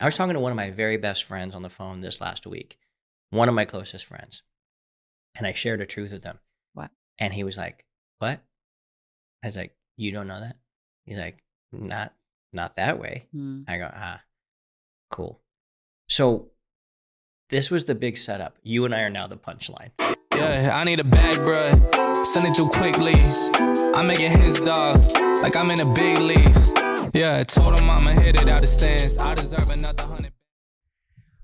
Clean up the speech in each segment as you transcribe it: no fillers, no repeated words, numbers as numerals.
I was talking to one of my very best friends on the phone this last week, one of my closest friends, and I shared a truth with him. What? And he was like, what? I was like, you don't know that? He's like, not that way. I go, cool. So this was the big setup. You and I are now the punchline. Yeah, I need a bag, bruh. Send it through quickly. I'm making his dog like I'm in the big leagues. Yeah, I told him I'ma hit it out of stance. I deserve another 100.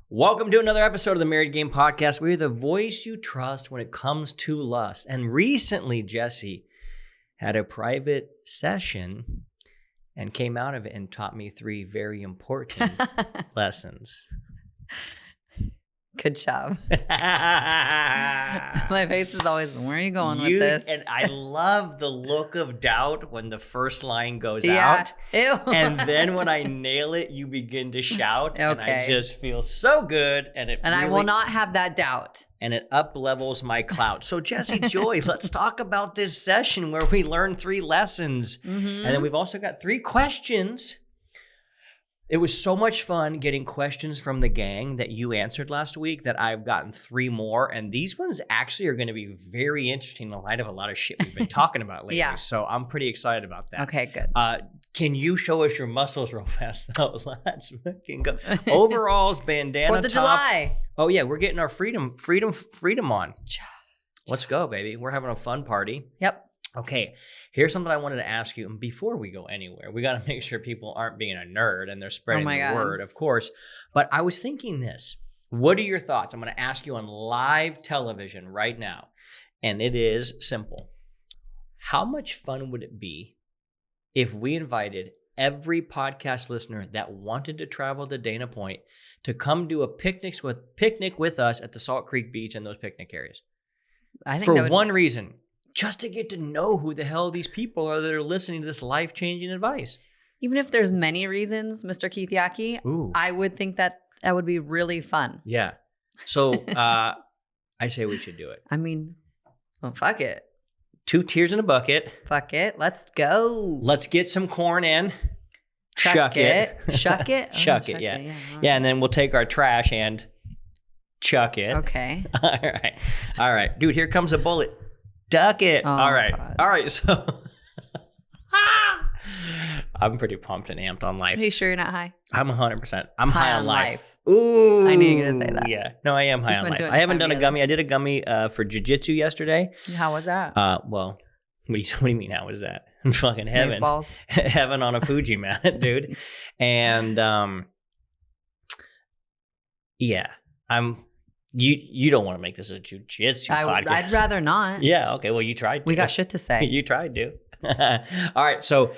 Welcome to another episode of the Married Game Podcast. We're the voice you trust when it comes to lust. And recently, Jesse had a private session and came out of it and taught me 3 very important lessons. Good job. My face is always, where are you going with this? And I love the look of doubt when the first line goes out. Ew. And then when I nail it, you begin to shout. Okay. And I just feel so good. And I will not have that doubt. And it up levels my clout. So Jesse Joy, let's talk about this session where we learn 3 lessons. And then we've also got 3 questions. It was so much fun getting questions from the gang that you answered last week that I've gotten 3 more. And these ones actually are going to be very interesting in the light of a lot of shit we've been talking about lately. Yeah. So I'm pretty excited about that. Okay, good. Can you show us your muscles real fast though? Let's fucking go. Overalls, bandana 4th of top. July. Oh yeah, we're getting our freedom on. Let's go, baby. We're having a fun party. Yep. Okay, here's something I wanted to ask you. And before we go anywhere, we got to make sure people aren't being a nerd and they're spreading the word, of course. But I was thinking this. What are your thoughts? I'm going to ask you on live television right now. And it is simple. How much fun would it be if we invited every podcast listener that wanted to travel to Dana Point to come do a picnic with us at the Salt Creek Beach and those picnic areas? I think for one reason. Just to get to know who the hell these people are that are listening to this life-changing advice. Even if there's many reasons, Mr. Keith Yackey, I would think that would be really fun. Yeah. So I say we should do it. I mean, well, fuck it. 2 tears in a bucket. Fuck it. Let's go. Let's get some corn in. Shuck it. Shuck it? Shuck it, yeah. Yeah, and then we'll take our trash and chuck it. Okay. All right. Dude, here comes a bullet. Duck it. Oh, all right. God. All right. So I'm pretty pumped and amped on life. Are you sure you're not high? I'm 100%. I'm high on life. Ooh. I knew you were going to say that. Yeah. No, I am high on life. I haven't done a gummy. I did a gummy for jiu-jitsu yesterday. How was that? Well, what do you mean how was that? Fucking heaven. Balls. Heaven on a Fuji mat, dude. And yeah. You don't want to make this a jiu-jitsu podcast. I'd rather not. Yeah, okay. Well, you tried to. We got shit to say. You tried to. All right. So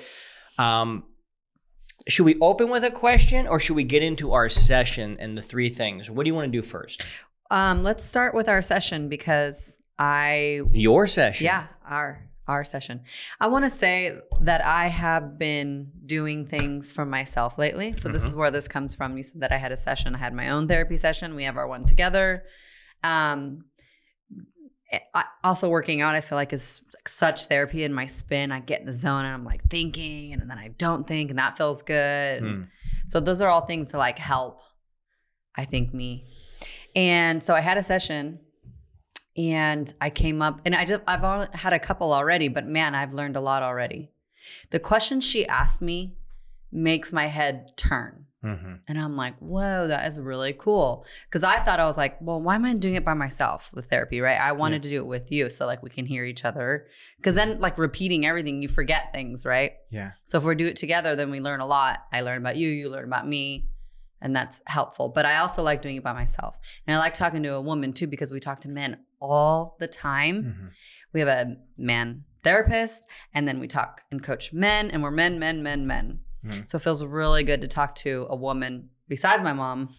should we open with a question or should we get into our session and the 3 things? What do you want to do first? Let's start with our session because Your session? Yeah, our session. I want to say that I have been doing things for myself lately. So this is where this comes from. You said that I had a session. I had my own therapy session. We have our one together. Also working out, I feel like is such therapy in my spin. I get in the zone and I'm like thinking and then I don't think and that feels good. So those are all things to like help, I think, me. And so I had a session. And I came up, and I've already had a couple already, but man, I've learned a lot already. The question she asked me makes my head turn. And I'm like, whoa, that is really cool. Because I thought, I was like, well, why am I doing it by myself, the therapy, right? I wanted to do it with you so like we can hear each other. Because then like repeating everything, you forget things, right? Yeah. So if we do it together, then we learn a lot. I learn about you, you learn about me. And that's helpful. But I also like doing it by myself. And I like talking to a woman too, because we talk to men all the time. We have a man therapist, and then we talk and coach men, and we're men. So it feels really good to talk to a woman besides my mom,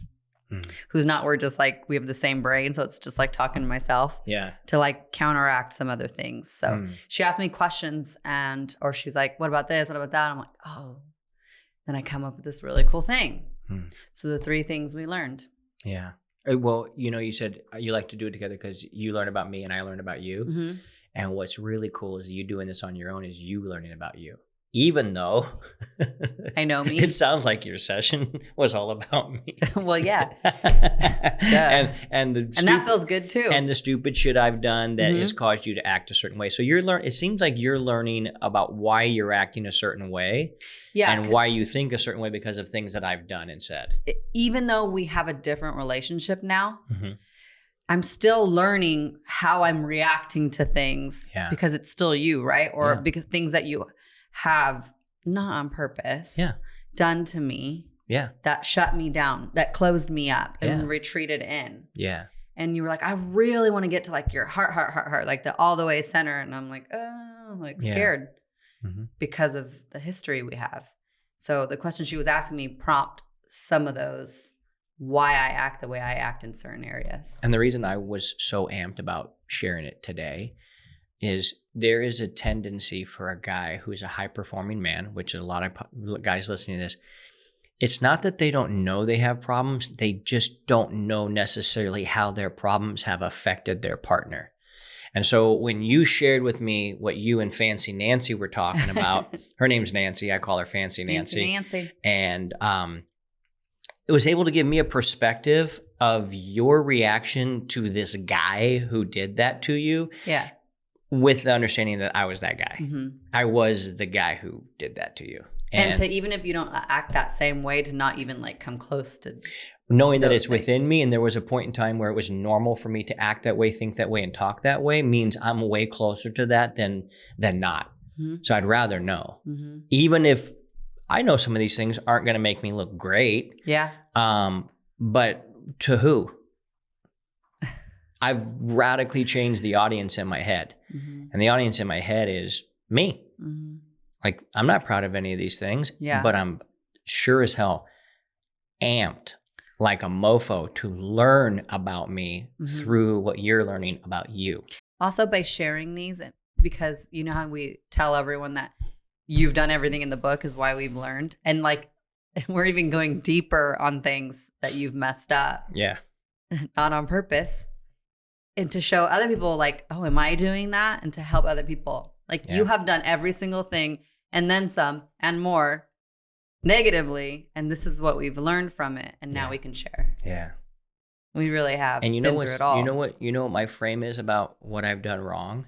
who's not, we're just like, we have the same brain. So it's just like talking to myself to like counteract some other things. So she asked me questions or she's like, what about this? What about that? I'm like, oh, then I come up with this really cool thing. So the 3 things we learned. Yeah. Well, you said you like to do it together because you learn about me and I learn about you. And what's really cool is you doing this on your own is you learning about you. even though I know me. It sounds like your session was all about me. Well, yeah. and that feels good too. And the stupid shit I've done that has caused you to act a certain way. So it seems like you're learning about why you're acting a certain way. Yeah. And why you think a certain way because of things that I've done and said. Even though we have a different relationship now, I'm still learning how I'm reacting to things because it's still you, right? Or because things that you have not on purpose done to me that shut me down, that closed me up and retreated in. Yeah. And you were like, I really want to get to like your heart, like the all the way center. And I'm like, oh, I'm like scared because of the history we have. So the question she was asking me prompt some of those, why I act the way I act in certain areas. And the reason I was so amped about sharing it today is there is a tendency for a guy who's a high-performing man, which is a lot of guys listening to this. It's not that they don't know they have problems. They just don't know necessarily how their problems have affected their partner. And so when you shared with me what you and Fancy Nancy were talking about, her name's Nancy. I call her Fancy Nancy. And it was able to give me a perspective of your reaction to this guy who did that to you. Yeah. With the understanding that I was that guy. I was the guy who did that to you. And to even if you don't act that same way, to not even like come close to knowing that it's within me. And there was a point in time where it was normal for me to act that way, think that way, and talk that way means I'm way closer to that than not. So I'd rather know. Even if I know some of these things aren't going to make me look great. Yeah. But to who? I've radically changed the audience in my head. And the audience in my head is me. Like, I'm not proud of any of these things, but I'm sure as hell amped like a mofo to learn about me through what you're learning about you. Also by sharing these, because you know how we tell everyone that you've done everything in the book is why we've learned. And like, we're even going deeper on things that you've messed up. Yeah. Not on purpose. And to show other people like, oh, am I doing that? And to help other people. Like you have done every single thing and then some and more negatively. And this is what we've learned from it. And now we can share. Yeah. We really have. And you know what? You know what my frame is about what I've done wrong?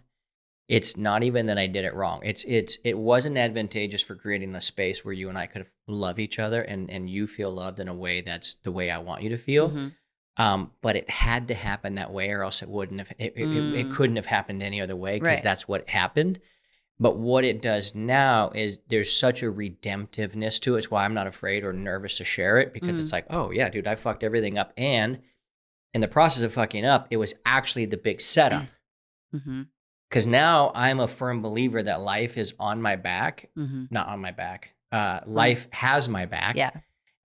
It's not even that I did it wrong. It wasn't advantageous for creating a space where you and I could love each other and you feel loved in a way that's the way I want you to feel. But it had to happen that way, or else it wouldn't have. It couldn't have happened any other way because that's what happened. But what it does now is there's such a redemptiveness to it. It's why I'm not afraid or nervous to share it, because it's like, oh yeah, dude, I fucked everything up, and in the process of fucking up, it was actually the big setup. Because now I'm a firm believer that life is on my back, not on my back. Life has my back. Yeah.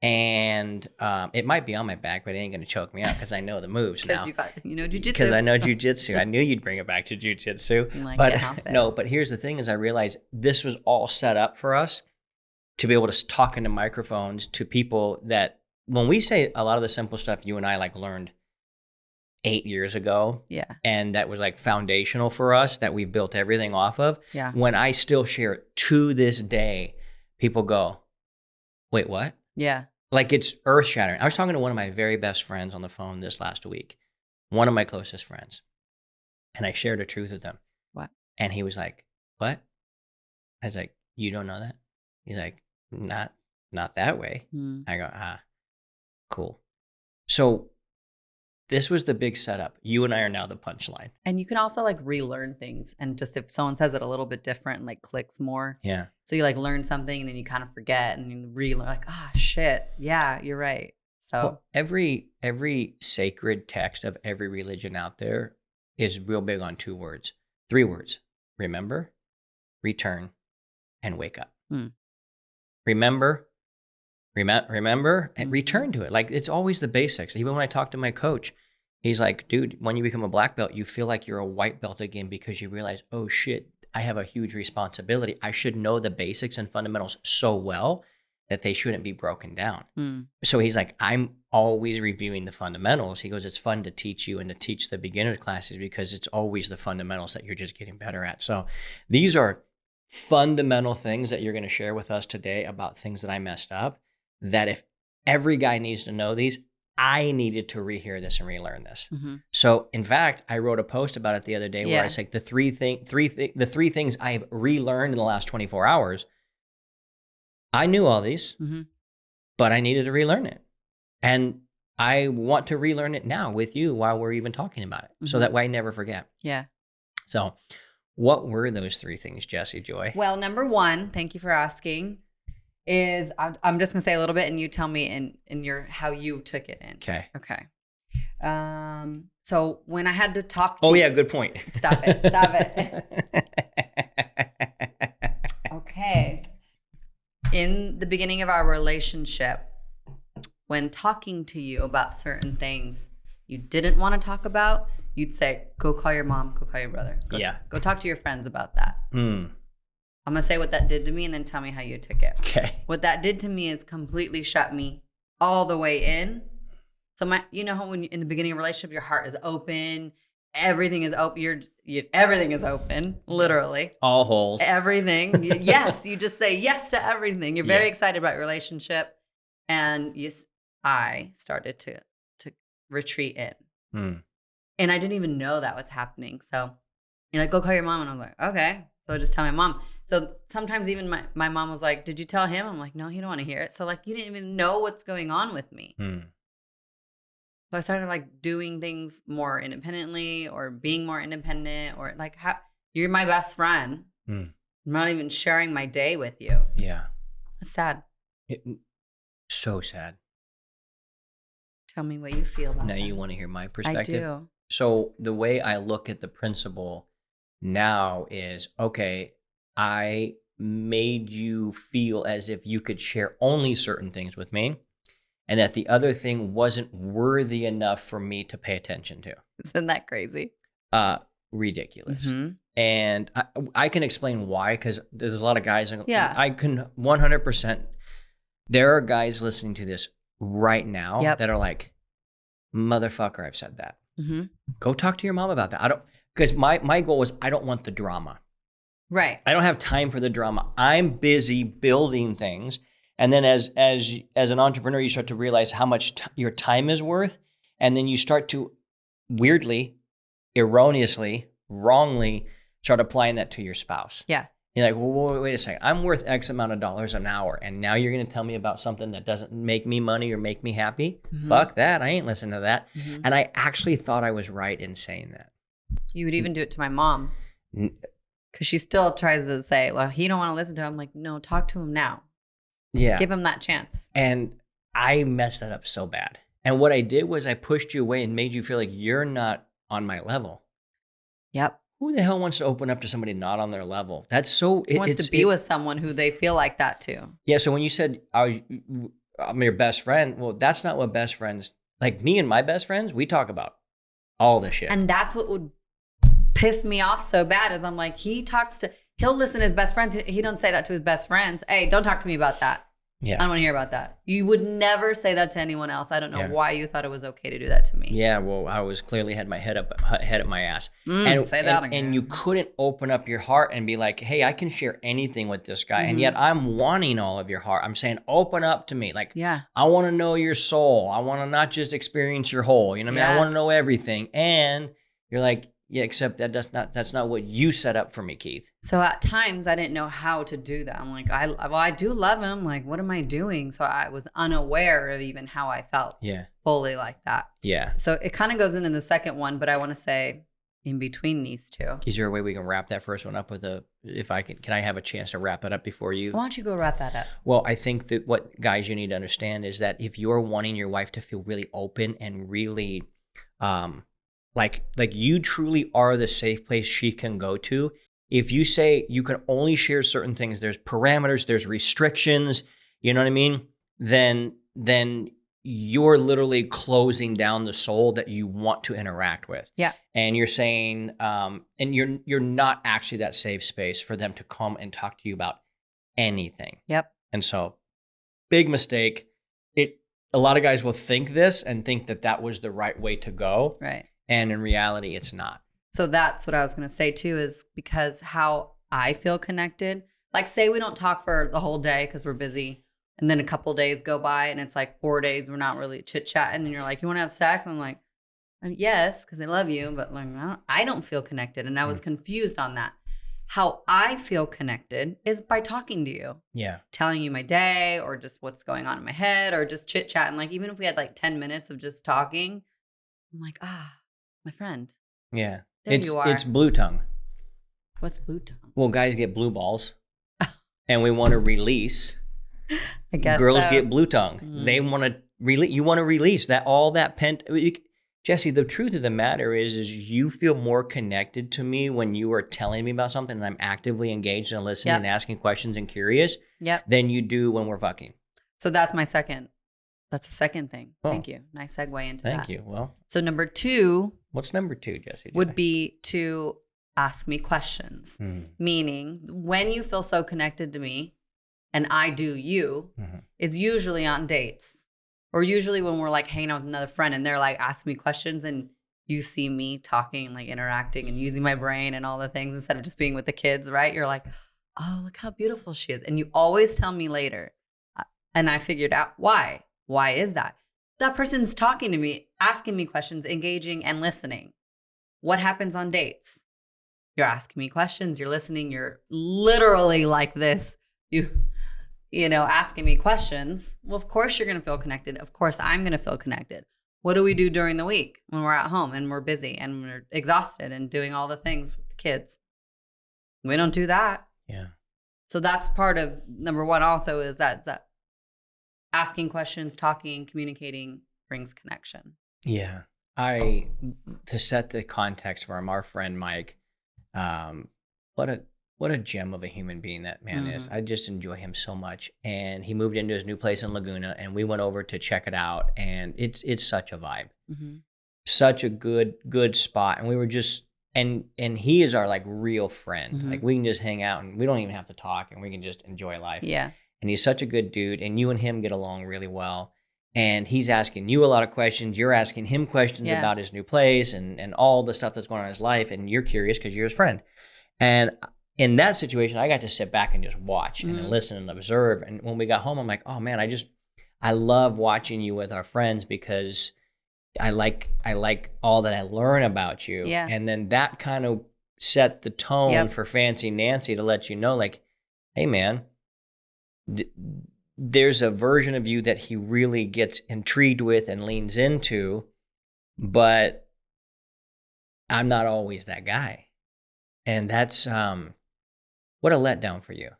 And it might be on my back, but it ain't going to choke me out because I know the moves now. You know jujitsu. Because I know jujitsu. I knew you'd bring it back to jujitsu. But here's the thing is I realized this was all set up for us to be able to talk into microphones to people that when we say a lot of the simple stuff you and I like learned 8 years ago. Yeah. And that was like foundational for us that we built everything off of. Yeah. When I still share it to this day, people go, wait, what? Yeah. Like it's earth shattering. I was talking to one of my very best friends on the phone this last week, one of my closest friends. And I shared a truth with him. What? And he was like, what? I was like, you don't know that? He's like, not that way. I go, cool. So this was the big setup. You and I are now the punchline. And you can also like relearn things. And just if someone says it a little bit different and like clicks more. Yeah. So you like learn something and then you kind of forget and you relearn like, shit. Yeah, you're right. So well, every sacred text of every religion out there is real big on 2 words, 3 words. Remember, return, and wake up. Remember, and return to it. Like it's always the basics. Even when I talk to my coach, he's like, dude, when you become a black belt, you feel like you're a white belt again because you realize, oh shit, I have a huge responsibility. I should know the basics and fundamentals so well that they shouldn't be broken down. So he's like, I'm always reviewing the fundamentals. He goes, it's fun to teach you and to teach the beginner classes because it's always the fundamentals that you're just getting better at. So these are fundamental things that you're going to share with us today about things that I messed up, that if every guy needs to know these, I needed to rehear this and relearn this. So in fact, I wrote a post about it the other day where I said the three things I've relearned in the last 24 hours. I knew all these, but I needed to relearn it. And I want to relearn it now with you while we're even talking about it. So that way I never forget. Yeah. So what were those 3 things, Jessie Joy? Well, number 1, thank you for asking, is I'm just going to say a little bit and you tell me in your how you took it in. Okay. So when I had to talk to you. Good point. Stop it. Okay. In the beginning of our relationship, when talking to you about certain things you didn't want to talk about, you'd say, go call your mom, go call your brother. Go talk to your friends about that. I'm going to say what that did to me and then tell me how you took it. Okay. What that did to me is completely shut me all the way in. So you know how when in the beginning of a relationship, your heart is open, everything is open. Everything is open, literally. All holes. Everything. Yes, you just say yes to everything. You're very excited about your relationship. And I started to retreat in. And I didn't even know that was happening. So you're like, go call your mom. And I was like, okay. So I just tell my mom. So sometimes even my mom was like, did you tell him? I'm like, no, he don't want to hear it. So like, you didn't even know what's going on with me. So I started like doing things more independently or being more independent or like, you're my best friend. I'm not even sharing my day with you. Yeah. It's sad. So sad. Tell me what you feel about that. Now you want to hear my perspective? I do. So the way I look at the principle now is, okay, I made you feel as if you could share only certain things with me and that the other thing wasn't worthy enough for me to pay attention to. Isn't that crazy? Ridiculous. And I can explain why, because there's a lot of guys. Yeah. I can 100%. There are guys listening to this right now that are like, motherfucker, I've said that. Go talk to your mom about that. Because my goal was I don't want the drama. Right. I don't have time for the drama. I'm busy building things. And then as an entrepreneur, you start to realize how much your time is worth. And then you start to weirdly, erroneously, wrongly start applying that to your spouse. Yeah. You're like, well, wait a second. I'm worth X amount of dollars an hour. And now you're going to tell me about something that doesn't make me money or make me happy? Fuck that. I ain't listening to that. And I actually thought I was right in saying that. You would even do it to my mom. Because she still tries to say, well, he don't want to listen to him. I'm like, no, talk to him now. Yeah. Give him that chance. And I messed that up so bad. And what I did was I pushed you away and made you feel like you're not on my level. Yep. Who the hell wants to open up to somebody not on their level? That's so... Who wants to be with someone who they feel like that too? Yeah, so when you said I'm your best friend, well, that's not what best friends... Like me and my best friends, we talk about all this shit. And that's what would piss me off so bad is I'm like, he'll listen to his best friends. He don't say that to his best friends. Hey, don't talk to me about that. Yeah. I don't want to hear about that. You would never say that to anyone else. I don't know why you thought it was okay to do that to me. Yeah, well, I was clearly had my head up my ass. Say that again. And you couldn't open up your heart and be like, hey, I can share anything with this guy. And yet I'm wanting all of your heart. I'm saying, open up to me. Like, I want to know your soul. I want to not just experience your whole. You know what I mean? I want to know everything. And you're like, yeah, except that's not what you set up for me, Keith. So at times I didn't know how to do that. I'm like, I do love him. Like, what am I doing? So I was unaware of even how I felt fully like that. Yeah. So it kind of goes into the second one, but I want to say in between these two. Is there a way we can wrap that first one up with can I have a chance to wrap it up before you? Why don't you go wrap that up? Well, I think that what guys you need to understand is that if you're wanting your wife to feel really open and really, like you truly are the safe place she can go to. If you say you can only share certain things, there's parameters, there's restrictions, you know what I mean? Then you're literally closing down the soul that you want to interact with. Yeah. And you're saying, and you're not actually that safe space for them to come and talk to you about anything. Yep. And so, big mistake. A lot of guys will think this and think that was the right way to go. Right. And in reality, it's not. So that's what I was going to say too, is because how I feel connected. Like say we don't talk for the whole day because we're busy. And then a couple days go by and it's like 4 days we're not really chit-chatting. And you're like, you want to have sex? And I'm like, yes, because I love you. But like, I don't feel connected. And I was confused on that. How I feel connected is by talking to you. Yeah. Telling you my day or just what's going on in my head or just chit-chatting. Like even if we had like 10 minutes of just talking, I'm like, my friend. Yeah. There you are. It's blue tongue. What's blue tongue? Well, guys get blue balls and we want to release. I guess girls so. get blue tongue. They want to release. You want to release that all that Jesse, the truth of the matter is you feel more connected to me when you are telling me about something and I'm actively engaged and listening and asking questions and curious than you do when we're fucking. So that's the second thing. Oh. Thank you. Nice segue into that. Thank you. Well, so number 2. What's number 2, Jesse? Would be to ask me questions. Meaning when you feel so connected to me and I do you is usually on dates. Or usually when we're like hanging out with another friend and they're like asking me questions and you see me talking, like interacting and using my brain and all the things instead of just being with the kids, right? You're like, oh, look how beautiful she is. And you always tell me later. And I figured out why. Why is that? That person's talking to me, asking me questions, engaging and listening. What happens on dates? You're asking me questions, you're listening, you're literally like this. You know, asking me questions. Well, of course you're going to feel connected. Of course I'm going to feel connected. What do we do during the week when we're at home and we're busy and we're exhausted and doing all the things with the kids? We don't do that. Yeah. So that's part of number 1 also is that asking questions, talking, communicating brings connection. Yeah. To set the context for him, our friend Mike, what a gem of a human being that man is. I just enjoy him so much. And he moved into his new place in Laguna and we went over to check it out. And it's such a vibe. Such a good spot. And we were just, and he is our like real friend. Like we can just hang out and we don't even have to talk and we can just enjoy life. Yeah. And he's such a good dude. And you and him get along really well. And he's asking you a lot of questions. You're asking him questions about his new place and all the stuff that's going on in his life. And you're curious because you're his friend. And in that situation, I got to sit back and just watch and listen and observe. And when we got home, I'm like, oh man, I love watching you with our friends because I like all that I learn about you. Yeah. And then that kind of set the tone for Fancy Nancy to let you know, like, hey man, there's a version of you that he really gets intrigued with and leans into, but I'm not always that guy. And that's what a letdown for you.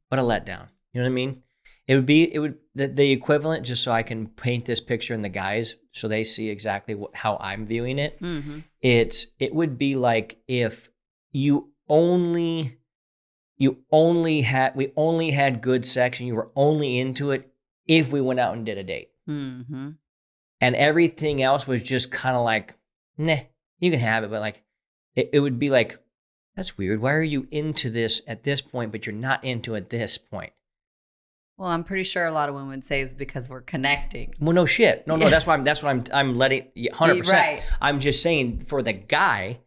What a letdown. You know what I mean? It would the equivalent, just so I can paint this picture in the guys so they see exactly how I'm viewing it. It would be like if we only had good sex and you were only into it if we went out and did a date. And everything else was just kind of like, nah, you can have it. But like, it would be like, that's weird. Why are you into this at this point, but you're not into it at this point? Well, I'm pretty sure a lot of women would say it's because we're connecting. Well, no shit. No, that's why I'm letting 100%. Right. I'm just saying for the guy,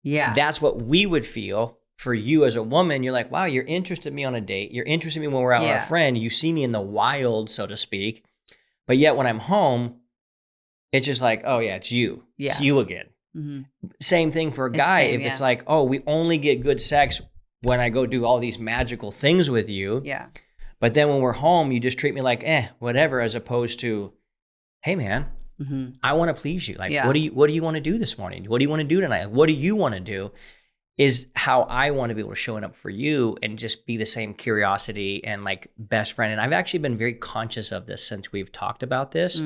that's what we would feel. For you as a woman, you're like, wow, you're interested in me on a date. You're interested in me when we're out with a friend. You see me in the wild, so to speak. But yet when I'm home, it's just like, oh yeah, it's you. Yeah. It's you again. Same thing for a guy. It's like, oh, we only get good sex when I go do all these magical things with you. Yeah. But then when we're home, you just treat me like, whatever, as opposed to, hey man, I want to please you. Like, what do you want to do this morning? What do you want to do tonight? What do you want to do? Is how I want to be able to show up for you and just be the same curiosity and like best friend. And I've actually been very conscious of this since we've talked about this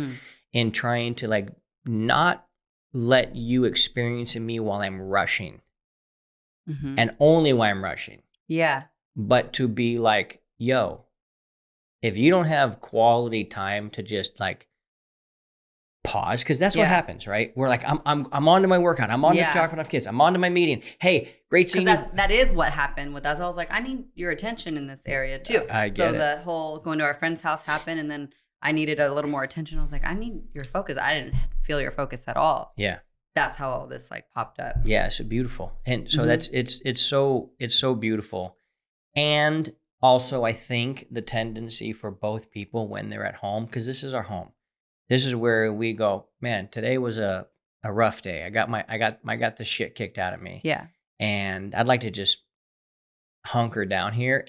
in trying to like not let you experience in me while I'm rushing and only while I'm rushing. Yeah. But to be like, yo, if you don't have quality time to just like pause, because that's what happens, right? We're like, I'm on to my workout. I'm on to talking with kids. I'm on to my meeting. Hey, great seeing you. That is what happened with us. I was like, I need your attention in this area too. I get so it. the whole going to our friend's house happened, and then I needed a little more attention. I was like, I need your focus. I didn't feel your focus at all. Yeah. that's how all this like popped up. Yeah, it's beautiful. And so it's so beautiful. And also I think the tendency for both people when they're at home, because this is our home. This is where we go, man, today was a rough day. I got the shit kicked out of me. Yeah. And I'd like to just hunker down here.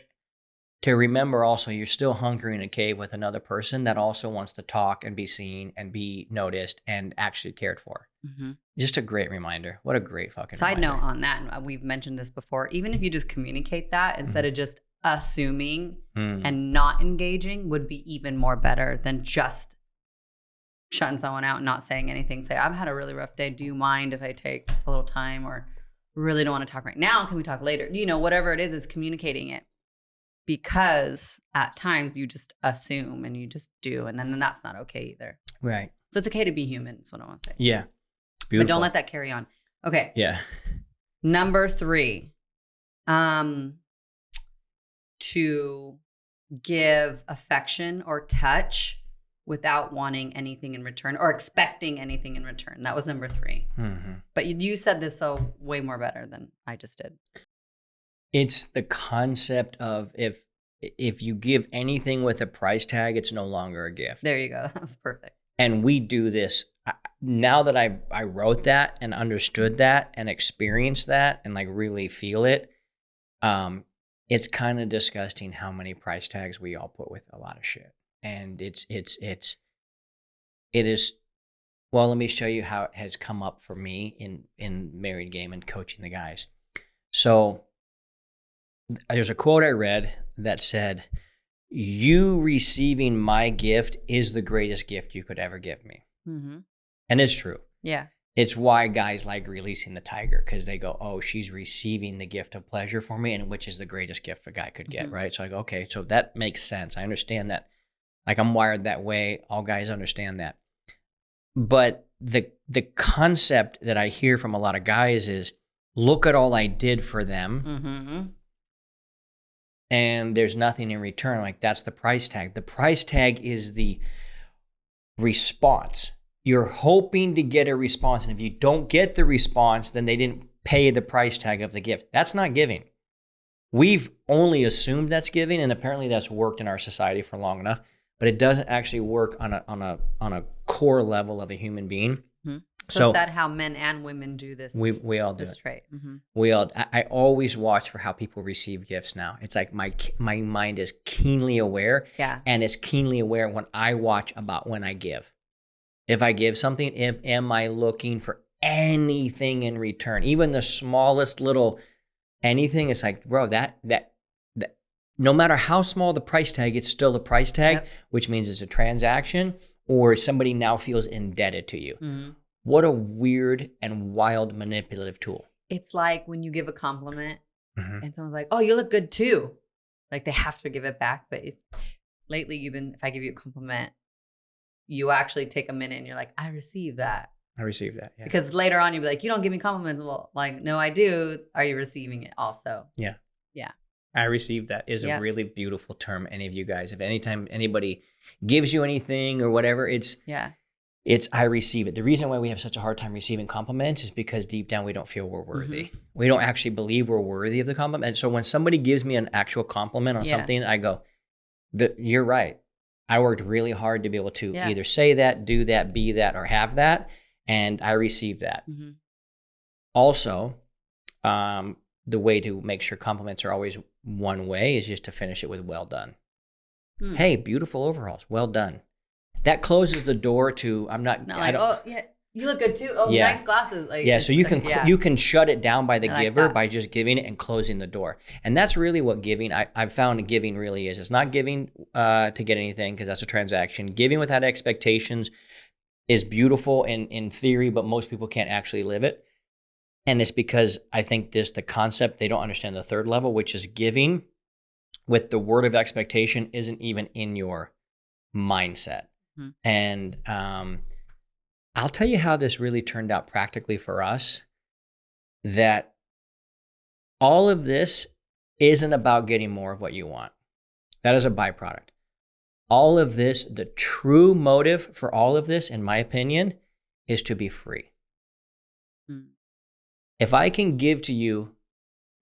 To remember also, you're still hunkering in a cave with another person that also wants to talk and be seen and be noticed and actually cared for. Mm-hmm. Just a great reminder. What a great fucking Side reminder. note on that, and we've mentioned this before, even if you just communicate that instead of just assuming and not engaging would be even more better than just shutting someone out and not saying anything. Say, I've had a really rough day. Do you mind if I take a little time, or really don't want to talk right now? Can we talk later? You know, whatever it is communicating it. Because at times you just assume and you just do, and then that's not okay either. Right. So it's okay to be human is what I want to say. Yeah. Beautiful. But don't let that carry on. Okay. Yeah. Number 3, to give affection or touch without wanting anything in return or expecting anything in return. That was number 3. Mm-hmm. But you said this so way more better than I just did. It's the concept of if you give anything with a price tag, it's no longer a gift. There you go. That was perfect. And we do this now that I wrote that and understood that and experienced that and like really feel it. It's kind of disgusting how many price tags we all put with a lot of shit. And it is, well, let me show you how it has come up for me in married game and coaching the guys. So there's a quote I read that said, "You receiving my gift is the greatest gift you could ever give me." Mm-hmm. And it's true. Yeah. It's why guys like releasing the tiger, because they go, oh, she's receiving the gift of pleasure for me, and which is the greatest gift a guy could get, right? So I go, okay, so that makes sense. I understand that. Like, I'm wired that way. All guys understand that. But the concept that I hear from a lot of guys is, look at all I did for them. Mm-hmm. And there's nothing in return. Like, that's the price tag. The price tag is the response. You're hoping to get a response. And if you don't get the response, then they didn't pay the price tag of the gift. That's not giving. We've only assumed that's giving, and apparently that's worked in our society for long enough. But it doesn't actually work on a core level of a human being. Mm-hmm. So is that how men and women do this? We all do this it. Trait. Mm-hmm. We all. I always watch for how people receive gifts now. It's like my mind is keenly aware. Yeah. And it's keenly aware when I watch about when I give. If I give something, am I looking for anything in return? Even the smallest little anything, it's like, bro, that no matter how small the price tag, it's still the price tag, which means it's a transaction or somebody now feels indebted to you. Mm-hmm. What a weird and wild manipulative tool. It's like when you give a compliment and someone's like, oh, you look good too. Like they have to give it back. But it's lately if I give you a compliment, you actually take a minute and you're like, I received that. I received that. Yeah. Because later on you'll be like, you don't give me compliments. Well, like, no, I do. Are you receiving it also? Yeah. Yeah. I received that is a really beautiful term. Any of you guys, if anytime anybody gives you anything or whatever, it's I receive it. The reason why we have such a hard time receiving compliments is because deep down we don't feel we're worthy. Mm-hmm. We don't actually believe we're worthy of the compliment. So when somebody gives me an actual compliment on something, I go, you're right. I worked really hard to be able to either say that, do that, be that, or have that. And I received that. Mm-hmm. Also, the way to make sure compliments are always one way is just to finish it with well done. Mm. Hey, beautiful overalls. Well done. That closes the door to you look good too. Oh, nice glasses. Like, so you can shut it down by the giver by just giving it and closing the door. And that's really what giving, I've found giving really is. It's not giving to get anything because that's a transaction. Giving without expectations is beautiful in theory, but most people can't actually live it. And it's because I think the concept, they don't understand the third level, which is giving with the word of expectation isn't even in your mindset. Mm-hmm. And I'll tell you how this really turned out practically for us, that all of this isn't about getting more of what you want. That is a byproduct. All of this, the true motive for all of this, in my opinion, is to be free. If I can give to you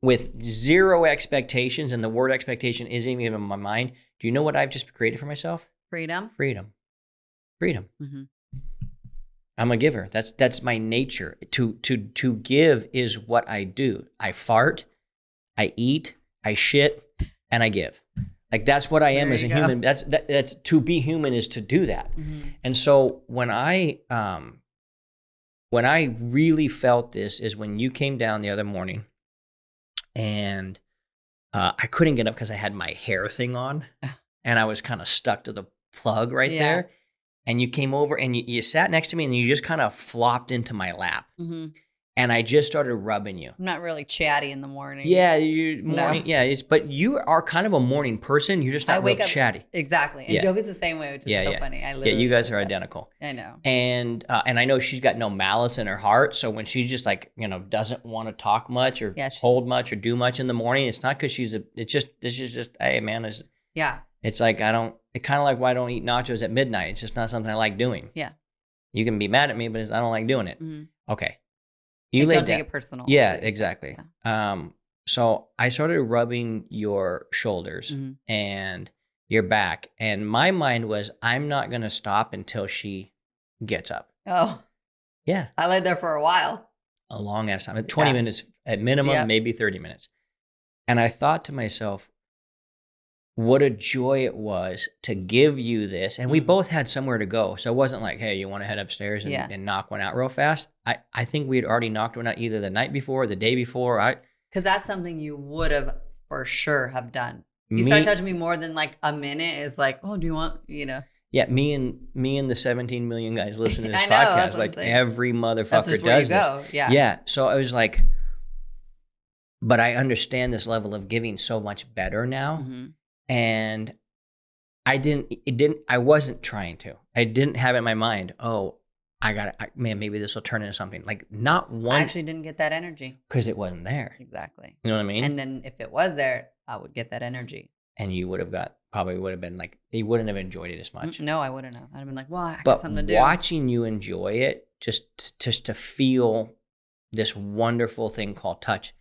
with zero expectations, and the word expectation isn't even in my mind, do you know what I've just created for myself? Freedom. Mm-hmm. I'm a giver. That's my nature. To give is what I do. I fart, I eat, I shit, and I give. Like that's what I am as a human. That's to be human is to do that. Mm-hmm. And so when I really felt this is when you came down the other morning, and I couldn't get up because I had my hair thing on, and I was kind of stuck to the plug right there. And you came over and you sat next to me and you just kind of flopped into my lap. Mm-hmm. And I just started rubbing you. I'm not really chatty in the morning. Yeah, but you are kind of a morning person. You're just not real chatty. Exactly. And Jovi's the same way, which is so funny. You guys are identical. I know. And I know she's got no malice in her heart. So when she just doesn't want to talk much or hold much or do much in the morning, it's not because it's just, hey man, it's like it's kind of like why I don't eat nachos at midnight. It's just not something I like doing. Yeah. You can be mad at me, but I don't like doing it. Mm-hmm. Okay. Don't take it personal. Yeah, exactly. Yeah. So I started rubbing your shoulders and your back. And my mind was, I'm not going to stop until she gets up. Oh. Yeah. I laid there for a while. A long ass time. 20 minutes at minimum, maybe 30 minutes. And I thought to myself, what a joy it was to give you this. And we both had somewhere to go. So it wasn't like, hey, you want to head upstairs and knock one out real fast? I think we had already knocked one out either the night before or the day before. Because that's something you would have for sure have done. You start touching me more than like a minute is like, oh, do you want, Yeah, me and the 17 million guys listening to this podcast, like every motherfucker does this. Yeah. So I was like, but I understand this level of giving so much better now. Mm-hmm. And I wasn't trying to. I didn't have it in my mind, maybe this will turn into something. Like not one. I actually didn't get that energy. Because it wasn't there. Exactly. You know what I mean? And then if it was there, I would get that energy. And you would have been like, you wouldn't have enjoyed it as much. No, I wouldn't have. I'd have been like, well, I got something to do. But watching you enjoy it, just to feel this wonderful thing called touch,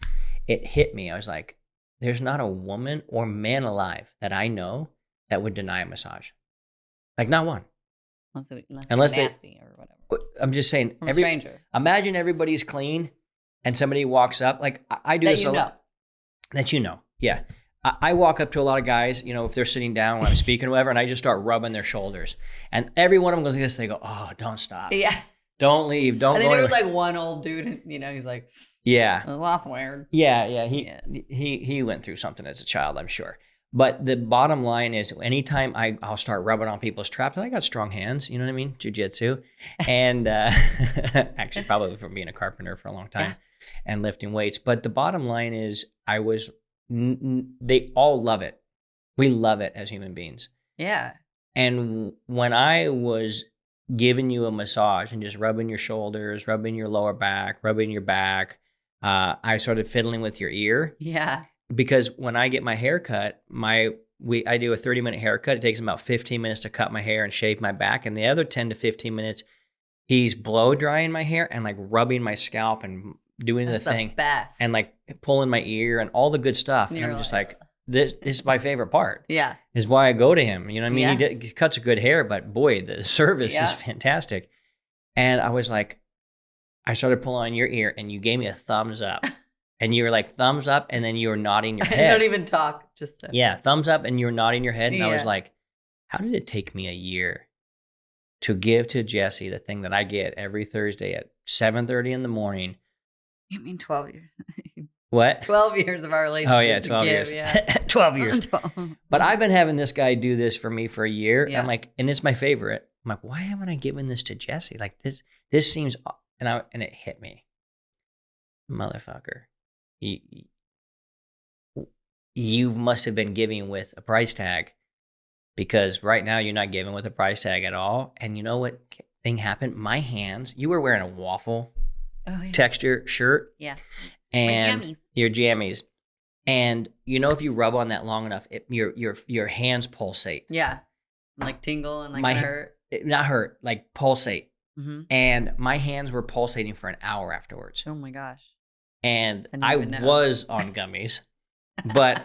it hit me. I was like, there's not a woman or man alive that I know that would deny a massage. Like not one. Unless they're nasty or whatever. I'm just saying. From a stranger. Imagine everybody's clean and somebody walks up. Like I do this a lot. That you know. Yeah. I walk up to a lot of guys, if they're sitting down when I'm speaking or whatever, and I just start rubbing their shoulders. And every one of them goes like this. They go, oh, don't stop. Yeah. Don't leave. Don't go. I think there was like one old dude, he's like, yeah, that's weird. Yeah. He went through something as a child, I'm sure. But the bottom line is, anytime I'll start rubbing on people's traps, and I got strong hands, you know what I mean, jiu-jitsu, and actually probably from being a carpenter for a long time and lifting weights. But the bottom line is, they all love it. We love it as human beings. Yeah. And when I was giving you a massage and just rubbing your shoulders, rubbing your lower back, rubbing your back, I started fiddling with your ear. Yeah. Because when I get my hair cut, I do a 30-minute haircut. It takes about 15 minutes to cut my hair and shave my back. And the other 10 to 15 minutes, he's blow drying my hair and like rubbing my scalp and doing the thing. Best. And like pulling my ear and all the good stuff. And I'm just like, this is my favorite part. Yeah. Is why I go to him. You know what I mean? Yeah. He cuts a good hair, but boy, the service is fantastic. And I was like, I started pulling on your ear and you gave me a thumbs up. And you were like, thumbs up, and then you were nodding your head. Don't even talk. Thumbs up, and you were nodding your head. And I was like, how did it take me a year to give to Jesse the thing that I get every Thursday at 7:30 in the morning? You mean 12 years? What? 12 years of our relationship. Oh, yeah, 12 years. Yeah. 12 years. But I've been having this guy do this for me for a year. Yeah. I'm like, and it's my favorite. I'm like, why haven't I given this to Jesse? Like, this seems, and it hit me. Motherfucker. You must have been giving with a price tag, because right now you're not giving with a price tag at all. And you know what thing happened? My hands, you were wearing a waffle texture shirt. Yeah. And your jammies. And if you rub on that long enough, your hands pulsate. Yeah. Like tingle and like hurt. Not hurt, like pulsate. and my hands were pulsating for an hour afterwards. Oh my gosh. And I was on gummies, but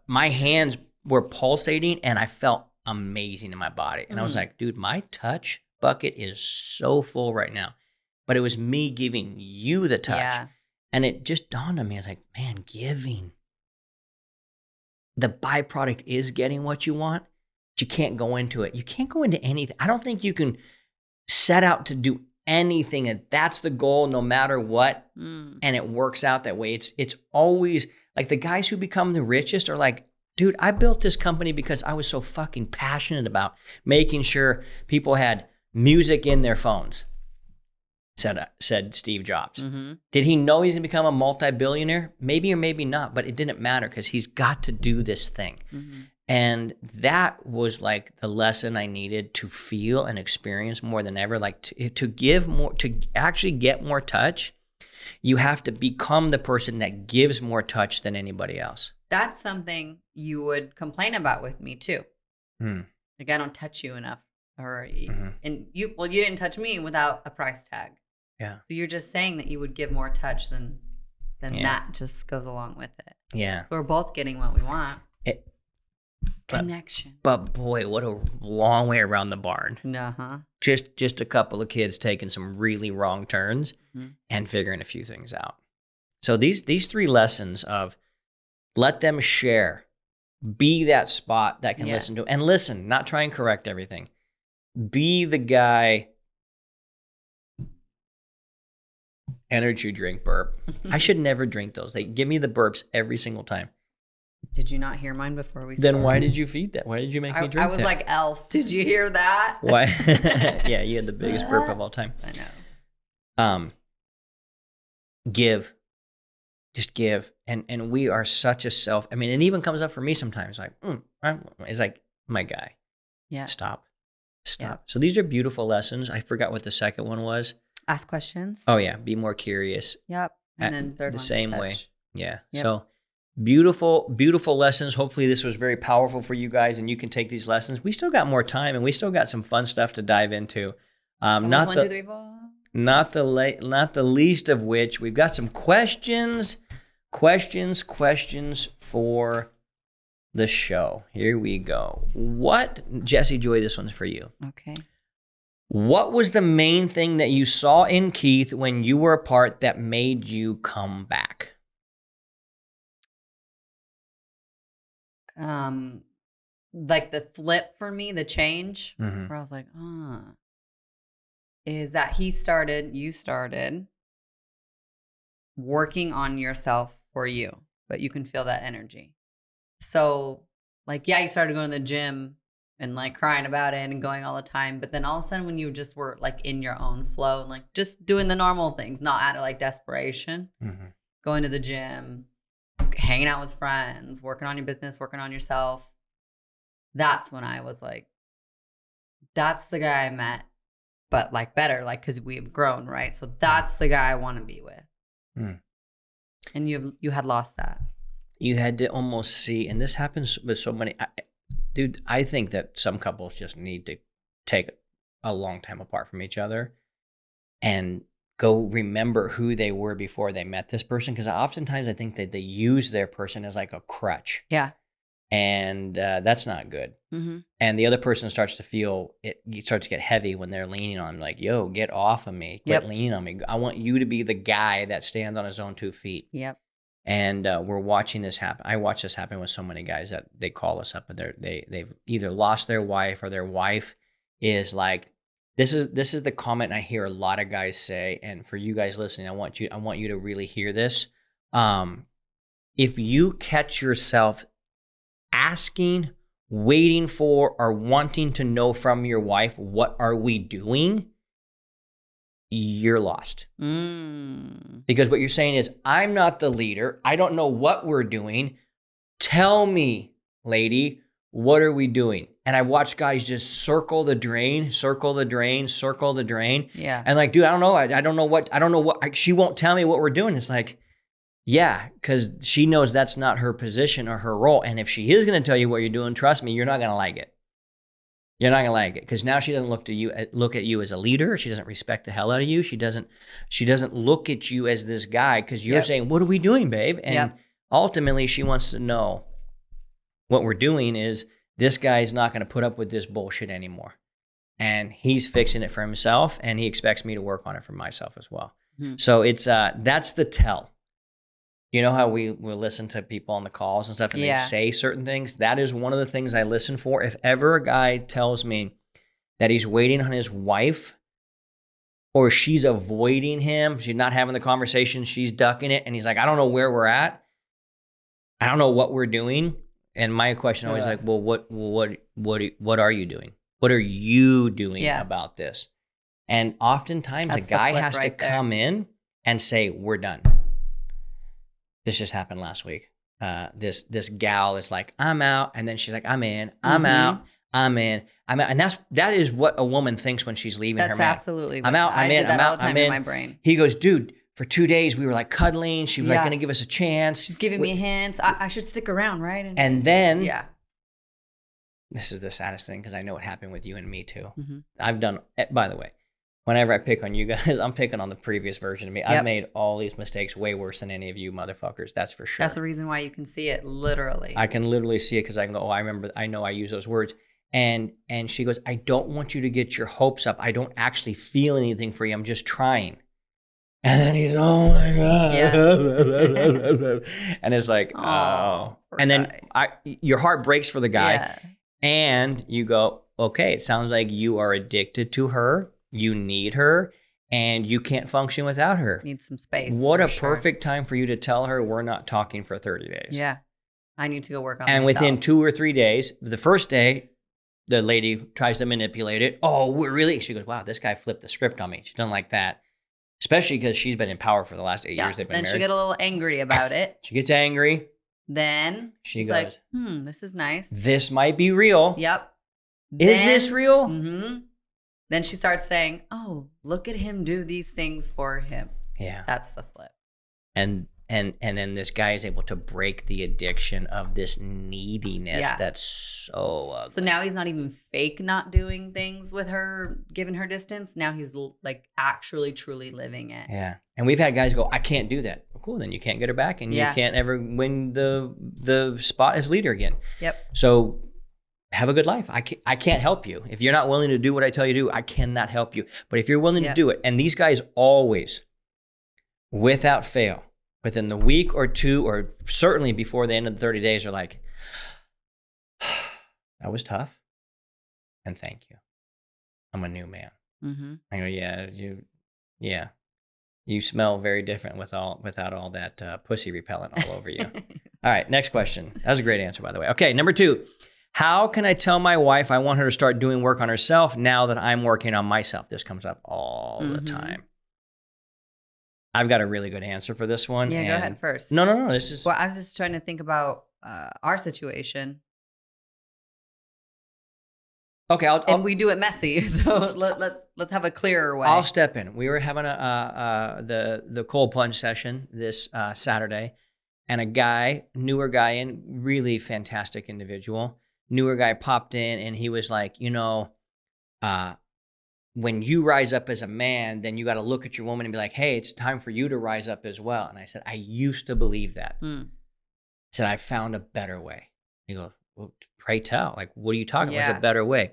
my hands were pulsating and I felt amazing in my body. And I was like, dude, my touch bucket is so full right now. But it was me giving you the touch. Yeah. And it just dawned on me. I was like, man, giving. The byproduct is getting what you want, but you can't go into it. You can't go into anything. I don't think you can set out to do anything and that's the goal no matter what. And it works out that way. It's always like the guys who become the richest are like, dude, I built this company because I was so fucking passionate about making sure people had music in their phones, said Steve Jobs. Did he know he's going to become a multi-billionaire? Maybe or maybe not, but it didn't matter because he's got to do this thing. And that was like the lesson I needed to feel and experience more than ever. Like to give more, to actually get more touch, you have to become the person that gives more touch than anybody else. That's something you would complain about with me too. Like I don't touch you enough, or and you didn't touch me without a price tag. Yeah. So you're just saying that you would give more touch than that just goes along with it. Yeah. So we're both getting what we want. Connection. But boy, what a long way around the barn. Just a couple of kids taking some really wrong turns and figuring a few things out. So these 3 lessons of let them share, be that spot that can listen to, and listen, not try and correct everything. Be the guy. Energy drink burp. I should never drink those. They give me the burps every single time. Did you not hear mine before we started? Then why did you feed that? Why did you make me drink that? I was like Elf. Did you hear that? Why? Yeah, you had the biggest burp of all time. I know. Give. Just give. And we are such a it even comes up for me sometimes. Like, it's like, my guy. Yeah. Stop. Yeah. So these are beautiful lessons. I forgot what the second one was. Ask questions. Oh, yeah. Be more curious. Yep. And then third the one's same touch. way. Yeah. Yep. So beautiful, beautiful lessons. Hopefully this was very powerful for you guys and you can take these lessons. We still got more time and we still got some fun stuff to dive into. Not the least of which we've got some questions for the show. Here we go. Jesse Joy, this one's for you. Okay. What was the main thing that you saw in Keith when you were apart that made you come back? Like the flip for me, the change, where I was like, is that you started working on yourself for you, but you can feel that energy. So like, you started going to the gym and like crying about it and going all the time. But then all of a sudden when you just were like in your own flow and like just doing the normal things, not out of like desperation, going to the gym, hanging out with friends, working on your business, working on yourself. That's when I was like, that's the guy I met, but like better, like, cause we've grown, right? So that's the guy I want to be with. And you had lost that. You had to almost see, and this happens with so many, dude, I think that some couples just need to take a long time apart from each other and go remember who they were before they met this person. Because oftentimes I think that they use their person as like a crutch. Yeah. And that's not good. And the other person starts to feel, it starts to get heavy when they're leaning on, like, yo, get off of me. Quit leaning on me. I want you to be the guy that stands on his own 2 feet. Yep. And we're watching this happen. I watch this happen with so many guys that they call us up and they've either lost their wife or their wife is like, this is the comment I hear a lot of guys say. And for you guys listening, I want you to really hear this. If you catch yourself asking, waiting for, or wanting to know from your wife, what are we doing? You're lost. Because what you're saying is, I'm not the leader. I don't know what we're doing. Tell me, lady, what are we doing? And I've watched guys just circle the drain. Yeah. And like, dude, I don't know what, she won't tell me what we're doing. It's like, yeah, because she knows that's not her position or her role. And if she is going to tell you what you're doing, trust me, you're not going to like it. You're not gonna like it because now she doesn't look at you as a leader. She doesn't respect the hell out of you. She doesn't look at you as this guy because you're saying, "What are we doing, babe?" And ultimately, she wants to know what we're doing is this guy's not going to put up with this bullshit anymore, and he's fixing it for himself, and he expects me to work on it for myself as well. Mm-hmm. So it's that's the tell. You know how we listen to people on the calls and stuff and they say certain things? That is one of the things I listen for. If ever a guy tells me that he's waiting on his wife or she's avoiding him, she's not having the conversation, she's ducking it, and he's like, I don't know where we're at. I don't know what we're doing. And my question always like, well, what are you doing? What are you doing about this? And oftentimes a guy has to come in and say, we're done. This just happened last week. This gal is like, I'm out. And then she's like, I'm in. I'm out. I'm in. I'm out. And that is what a woman thinks when she's leaving her man. That's absolutely. I'm out. I'm in. I'm out. I'm in. My brain. He goes, dude, for 2 days we were like cuddling. She was like going to give us a chance. She's giving me hints. I should stick around, right? And then, this is the saddest thing because I know it happened with you and me too. Mm-hmm. I've done, by the way, whenever I pick on you guys, I'm picking on the previous version of me. Yep. I've made all these mistakes way worse than any of you motherfuckers. That's for sure. That's the reason why you can see it literally. I can literally see it because I can go, oh, I know I use those words. And she goes, I don't want you to get your hopes up. I don't actually feel anything for you. I'm just trying. And then he's, oh my God. Yeah. And it's like, oh. And then your heart breaks for the guy. Yeah. And you go, okay, it sounds like you are addicted to her. You need her, and you can't function without her. Need some space. What a perfect time for you to tell her we're not talking for 30 days. Yeah. I need to go work on and myself. Within 2 or 3 days, the first day, the lady tries to manipulate it. Oh, we're really? She goes, wow, this guy flipped the script on me. She doesn't like that. Especially because she's been in power for the last 8 years they've been married. Then she get a little angry about it. She gets angry. Then she's goes, like, this is nice. This might be real. Yep. Is this real? Mm-hmm. Then she starts saying, oh, look at him do these things for him. Yeah. That's the flip. And then this guy is able to break the addiction of this neediness that's so ugly. So now he's not even fake not doing things with her, giving her distance. Now he's like actually truly living it. Yeah. And we've had guys go, I can't do that. Well, cool, then you can't get her back and you can't ever win the spot as leader again. Yep. So have a good life. I can't help you. If you're not willing to do what I tell you to do, I cannot help you. But if you're willing to do it, and these guys always, without fail, within the week or two, or certainly before the end of the 30 days, are like, that was tough. And thank you. I'm a new man. Mm-hmm. I go, you smell very different without all that pussy repellent all over you. All right, next question. That was a great answer, by the way. Okay, number 2. How can I tell my wife I want her to start doing work on herself now that I'm working on myself? This comes up all the time. I've got a really good answer for this one. Yeah, go ahead first. No. This is. Well, I was just trying to think about our situation. Okay, and we do it messy, so let's have a clearer way. I'll step in. We were having the cold plunge session this Saturday, and a guy, newer guy, and really fantastic individual. Newer guy popped in and he was like, when you rise up as a man, then you got to look at your woman and be like, hey, it's time for you to rise up as well. And I said, I used to believe that. I said, I found a better way. He goes, well, pray tell. Like, what are you talking about? What's a better way?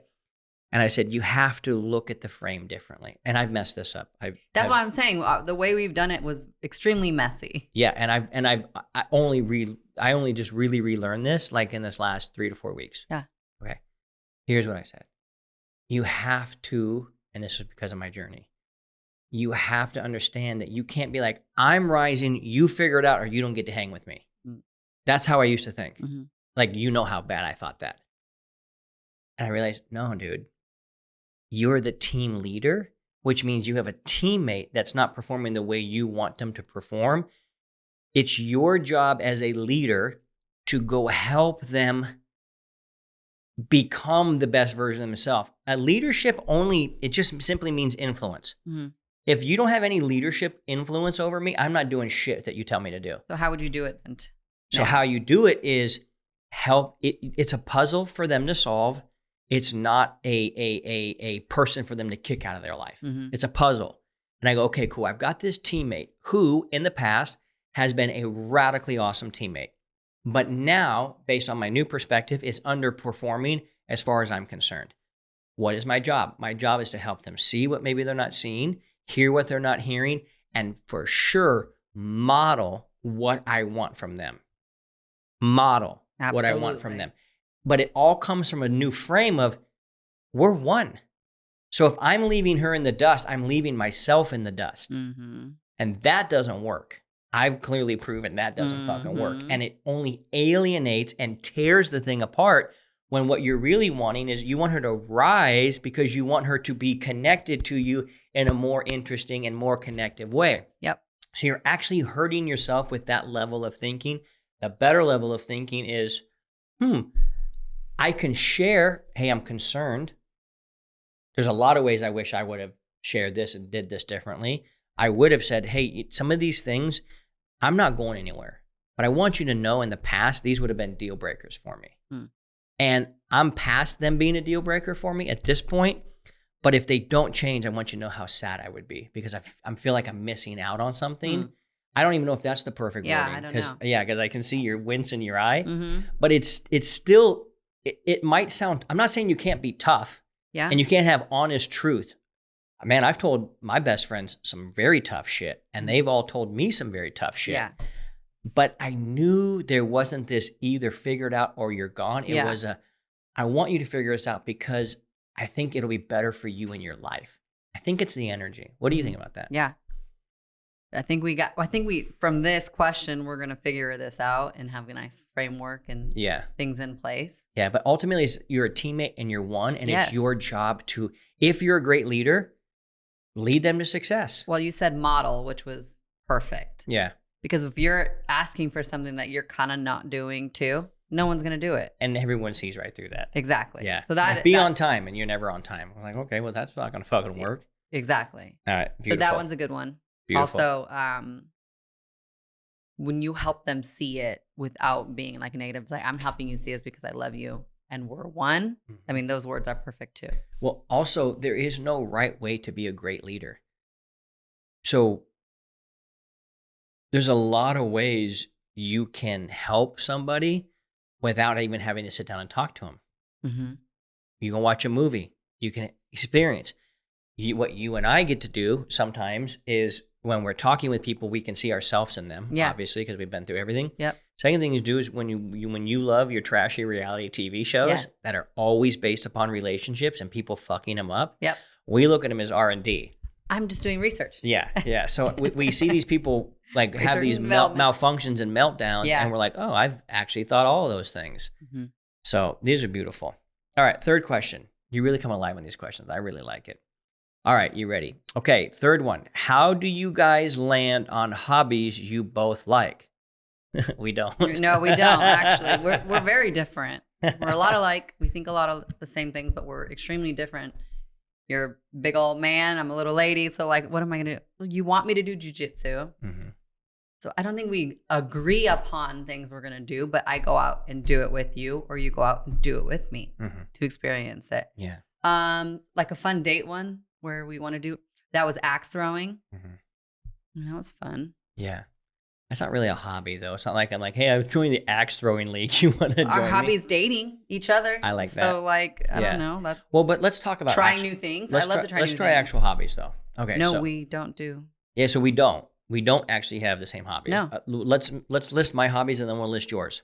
And I said, you have to look at the frame differently. And I've messed this up. That's why I'm saying the way we've done it was extremely messy. Yeah, and I only just really relearned this like in this last 3 to 4 weeks. Yeah. Okay. Here's what I said. You have to, and this is because of my journey, you have to understand that you can't be like, I'm rising, you figure it out, or you don't get to hang with me. That's how I used to think. Mm-hmm. Like, you know how bad I thought that. And I realized, no, dude. You're the team leader, which means you have a teammate that's not performing the way you want them to perform. It's your job as a leader to go help them become the best version of themselves. A leadership it just simply means influence. Mm-hmm. If you don't have any leadership influence over me, I'm not doing shit that you tell me to do. So how would you do it? So how you do it is help. It's a puzzle for them to solve. It's not a person for them to kick out of their life. Mm-hmm. It's a puzzle. And I go, okay, cool. I've got this teammate who in the past has been a radically awesome teammate. But now, based on my new perspective, is underperforming as far as I'm concerned. What is my job? My job is to help them see what maybe they're not seeing, hear what they're not hearing, and for sure, model what I want from them. Model what I want from them. But it all comes from a new frame of we're one. So if I'm leaving her in the dust, I'm leaving myself in the dust. Mm-hmm. And that doesn't work. I've clearly proven that doesn't fucking work. And it only alienates and tears the thing apart when what you're really wanting is you want her to rise because you want her to be connected to you in a more interesting and more connective way. Yep. So you're actually hurting yourself with that level of thinking. The better level of thinking is, I can share, hey, I'm concerned. There's a lot of ways I wish I would have shared this and did this differently. I would have said, hey, some of these things, I'm not going anywhere. But I want you to know in the past, these would have been deal breakers for me. And I'm past them being a deal breaker for me at this point. But if they don't change, I want you to know how sad I would be because I feel like I'm missing out on something. I don't even know if that's the perfect wording. I don't know. Yeah, because I can see your wince in your eye. Mm-hmm. But it's still, it might sound, I'm not saying you can't be tough. Yeah. And you can't have honest truth. Man, I've told my best friends some very tough shit, and they've all told me some very tough shit. Yeah. But I knew there wasn't this either figured out or you're gone. It was I want you to figure this out because I think it'll be better for you in your life. I think it's the energy. What do you think about that? Yeah. I think from this question, we're going to figure this out and have a nice framework and things in place. Yeah. But ultimately, you're a teammate and you're one, and it's your job to, if you're a great leader, lead them to success. Well, you said model, which was perfect. Yeah. Because if you're asking for something that you're kind of not doing too, no one's going to do it. And everyone sees right through that. Exactly. Yeah. So that's on time and you're never on time. I'm like, okay, well, that's not going to fucking work. Exactly. All right. Beautiful. So that one's a good one. Beautiful. Also, when you help them see it without being like negative, like I'm helping you see this because I love you and we're one. I mean, those words are perfect too. Well, also, there is no right way to be a great leader. So there's a lot of ways you can help somebody without even having to sit down and talk to them. Mm-hmm. You can watch a movie. You can experience. What you and I get to do sometimes is when we're talking with people, we can see ourselves in them, obviously, because we've been through everything. Yep. Second thing you do is when you love your trashy reality TV shows that are always based upon relationships and people fucking them up, we look at them as R&D. I'm just doing research. Yeah. So we see these people like have these malfunctions and meltdowns, and we're like, oh, I've actually thought all of those things. Mm-hmm. So these are beautiful. All right, third question. You really come alive on these questions. I really like it. All right, you ready? Okay, third one. How do you guys land on hobbies you both like? We don't. No, we don't, actually. We're very different. We're a lot alike. We think a lot of the same things, but we're extremely different. You're a big old man. I'm a little lady. So, like, what am I going to do? You want me to do jujitsu. Mm-hmm. So I don't think we agree upon things we're going to do, but I go out and do it with you, or you go out and do it with me to experience it. Yeah. Like a fun date one where we want to do, that was axe throwing. Mm-hmm. That was fun. Yeah. That's not really a hobby, though. It's not like I'm like, hey, I'm joining the axe throwing league. You want to join Our hobby is dating each other. I like that. So, like, I don't know. Well, but let's talk about trying new things. I love to try new things. Let's try actual hobbies, though. Okay. No, we don't do. Yeah, so we don't. We don't actually have the same hobbies. No. Let's list my hobbies and then we'll list yours.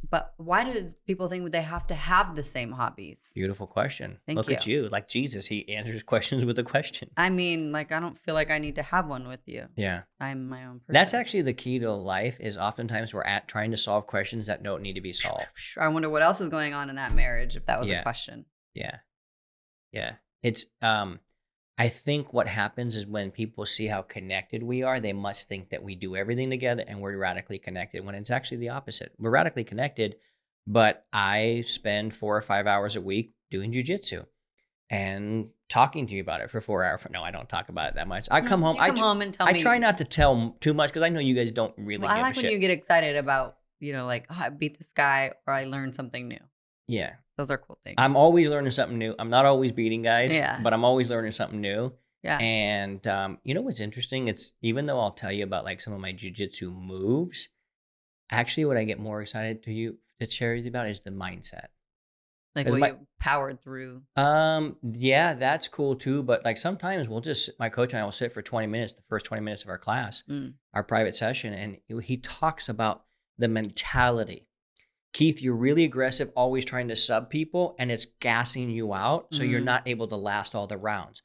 But why do people think they have to have the same hobbies? Beautiful question. Look at you. Like Jesus, he answers questions with a question. I mean, like, I don't feel like I need to have one with you. Yeah. I'm my own person. That's actually the key to life is oftentimes we're trying to solve questions that don't need to be solved. I wonder what else is going on in that marriage if that was a question. Yeah. Yeah. It's, I think what happens is when people see how connected we are, they must think that we do everything together and we're radically connected, when it's actually the opposite. We're radically connected, but I spend 4 or 5 hours a week doing jujitsu and talking to you about it for 4 hours. No, I don't talk about it that much. I come home. Home and tell me. I try not to tell too much because I know you guys don't really give a shit. I like when you get excited about, like, oh, I beat this guy or I learned something new. Yeah. Those are cool things. I'm always learning something new. I'm not always beating guys, Yeah. but I'm always learning something new. Yeah. And you know what's interesting? It's even though I'll tell you about like some of my jujitsu moves, actually what I get more excited to share with you about is the mindset. Like what you powered through. Yeah, that's cool too. But like sometimes my coach and I will sit for 20 minutes, the first 20 minutes of our class, our private session, and he talks about the mentality. Keith, you're really aggressive, always trying to sub people, and it's gassing you out, so you're not able to last all the rounds.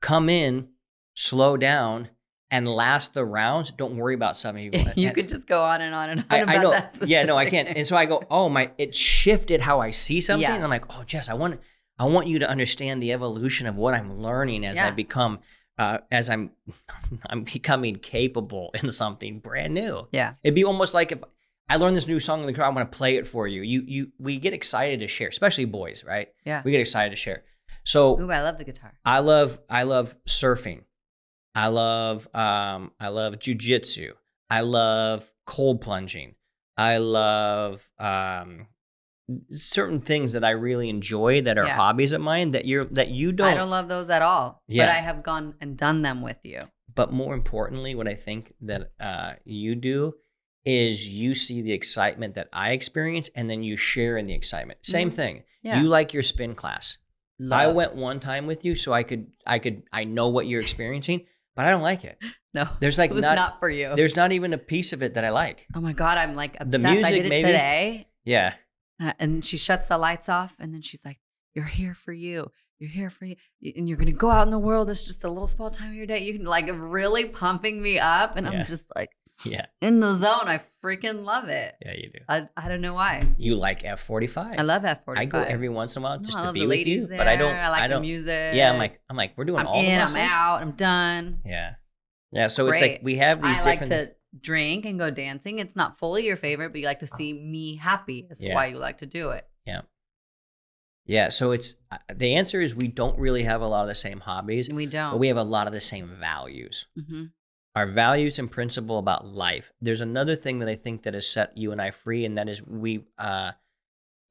Come in, slow down, and last the rounds. Don't worry about subbing people. You could just go on and on and on about I know. that. Yeah, no, I can't. And so I go, it shifted how I see something. Yeah. And I'm like, oh, Jess, I want you to understand the evolution of what I'm learning as I become, as I'm becoming capable in something brand new. Yeah. It'd be almost like if I learned this new song in the car, I want to play it for you. We get excited to share, especially boys, right? Yeah. We get excited to share. So ooh, I love the guitar. I love surfing. I love jujitsu. I love cold plunging. I love certain things that I really enjoy that are hobbies of mine that you don't. I don't love those at all. Yeah. But I have gone and done them with you. But more importantly, what I think that you do is you see the excitement that I experience, and then you share in the excitement. Same thing. Yeah. You like your spin class. Love. I went one time with you, so I know what you're experiencing, but I don't like it. No, there's like it was not for you. There's not even a piece of it that I like. Oh my God, I'm like obsessed. The music, I did it maybe today. Yeah. And she shuts the lights off, and then she's like, "You're here for you. You're here for you, and you're gonna go out in the world. It's just a little small time of your day. You can like really pumping me up, and I'm just like." Yeah. In the zone. I freaking love it. Yeah, you do. I don't know why. You like F45. I love F45. I go every once in a while just to be with you. There. But I don't. I like the music. Yeah, I'm like, we're doing all the muscles. I'm out. I'm done. Yeah. Yeah. So it's like we have these different. I like to drink and go dancing. It's not fully your favorite, but you like to see me happy. That's why you like to do it. Yeah. Yeah. So it's the answer is we don't really have a lot of the same hobbies. We don't. But we have a lot of the same values. Mm-hmm. Our values and principle about life. There's another thing that I think that has set you and I free, and that is we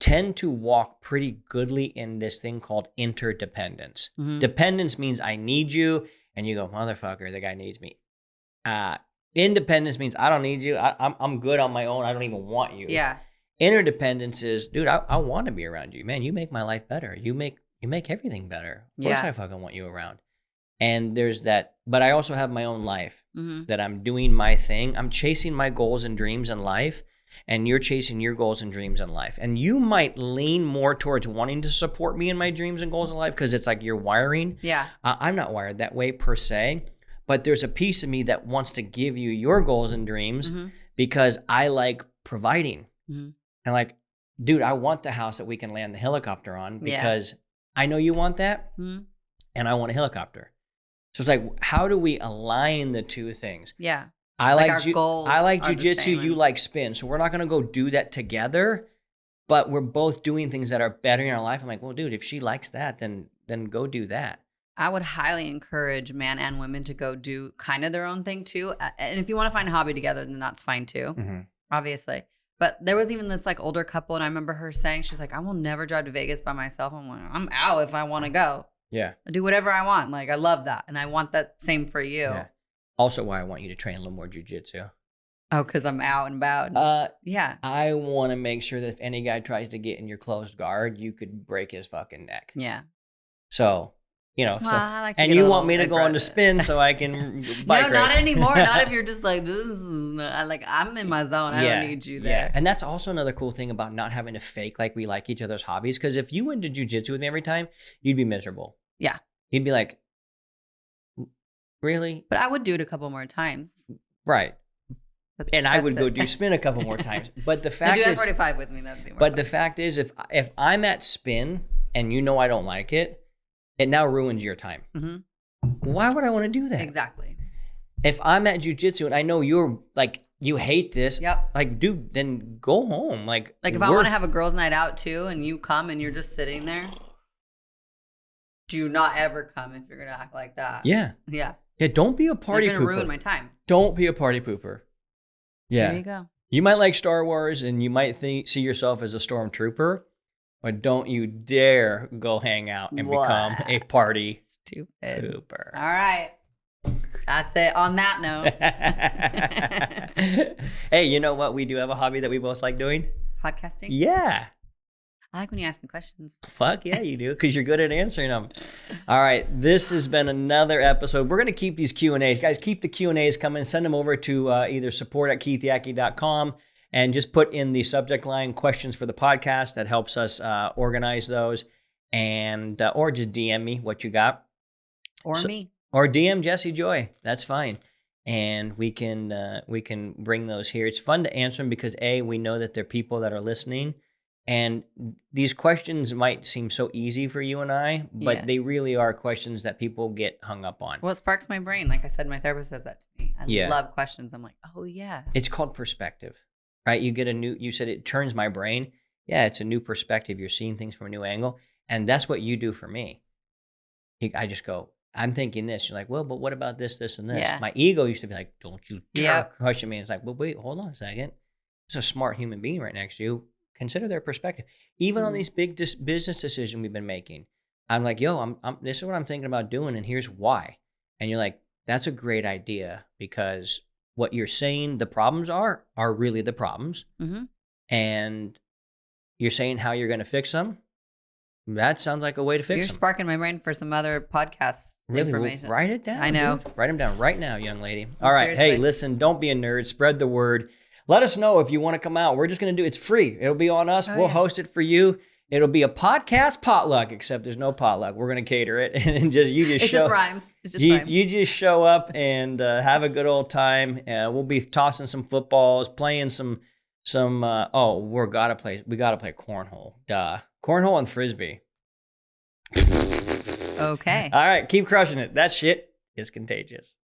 tend to walk pretty goodly in this thing called interdependence. Mm-hmm. Dependence means I need you, and you go, motherfucker, the guy needs me. Independence means I don't need you. I'm good on my own. I don't even want you. Yeah. Interdependence is, dude, I want to be around you, man. You make my life better. You make everything better. Of course I fucking want you around. And there's that, but I also have my own life that I'm doing my thing. I'm chasing my goals and dreams in life, and you're chasing your goals and dreams in life. And you might lean more towards wanting to support me in my dreams and goals in life because it's like your wiring. Yeah. I'm not wired that way per se, but there's a piece of me that wants to give you your goals and dreams because I like providing. And like, dude, I want the house that we can land the helicopter on because I know you want that, and I want a helicopter. So it's like, how do we align the two things? Yeah. I like our goals. I like jujitsu. You like spin. So we're not going to go do that together, but we're both doing things that are bettering our life. I'm like, well, dude, if she likes that, then go do that. I would highly encourage men and women to go do kind of their own thing too. And if you want to find a hobby together, then that's fine too, obviously. But there was even this like older couple, and I remember her saying, she's like, I will never drive to Vegas by myself. I'm like, I'm out if I want to go. Yeah. I do whatever I want. Like, I love that. And I want that same for you. Yeah. Also why I want you to train a little more jujitsu. Oh, because I'm out and about. Yeah. I want to make sure that if any guy tries to get in your closed guard, you could break his fucking neck. Yeah. So, you know, well, I like to and you want me to go on to spin so I can bike No, not anymore. Not if you're just like, this is like, I'm in my zone. I don't need you there. Yeah. And that's also another cool thing about not having to fake like we like each other's hobbies. Because if you went to jujitsu with me every time, you'd be miserable. Yeah. You'd be like, really? But I would do it a couple more times. Right. And I would go do spin a couple more times. But the fact is, do F45 with me. That'd be more but fun. the fact is, if I'm at spin and you know I don't like it, it now ruins your time. Why would I want to do that? Exactly. If I'm at jujitsu and I know you're like, you hate this, like, dude, then go home. Like if I want to have a girls' night out too, and you come and you're just sitting there, do not ever come if you're gonna act like that. Yeah. Yeah. Yeah. Don't be a party pooper. You're gonna ruin my time. Don't be a party pooper. Yeah. There you go. You might like Star Wars and you might see yourself as a stormtrooper, But don't you dare go hang out and become a party stupid pooper. All right. That's it on that note. Hey, you know what? We do have a hobby that we both like doing. Podcasting? Yeah. I like when you ask me questions. Fuck yeah, you do, because you're good at answering them. All right, this has been another episode. We're going to keep these Q&As. Guys, keep the Q&As coming. Send them over to either support@keithyaki.com and just put in the subject line questions for the podcast. That helps us organize those. And or just DM me what you got. Or me. Or DM Jesse Joy. That's fine. And we can bring those here. It's fun to answer them because, A, we know that there are people that are listening. And these questions might seem so easy for you and I, but they really are questions that people get hung up on. Well, it sparks my brain. Like I said, my therapist says that to me. I love questions. I'm like, oh, yeah. It's called perspective, right? You said it turns my brain. Yeah, it's a new perspective. You're seeing things from a new angle. And that's what you do for me. I just go, I'm thinking this. You're like, well, but what about this, this, and this? Yeah. My ego used to be like, don't you dare question me. It's like, well, wait, hold on a second. There's a smart human being right next to you. Consider their perspective. Even on these big business decisions we've been making, I'm like, yo, this is what I'm thinking about doing, and here's why. And you're like, that's a great idea because what you're saying the problems are really the problems. Mm-hmm. And you're saying how you're going to fix them. That sounds like a way to fix them. You're sparking my brain for some other podcast information. Well, write it down. I know. Dude. Write them down right now, young lady. All right. Seriously. Hey, listen, don't be a nerd. Spread the word. Let us know if you want to come out. We're just going to do it's free. It'll be on us. We'll host it for you. It'll be a podcast potluck, except there's no potluck. We're going to cater it. And it just rhymes. It just rhymes. You just show up and have a good old time. We'll be tossing some footballs, playing some we got to play cornhole. Duh. Cornhole and frisbee. Okay. All right. Keep crushing it. That shit is contagious.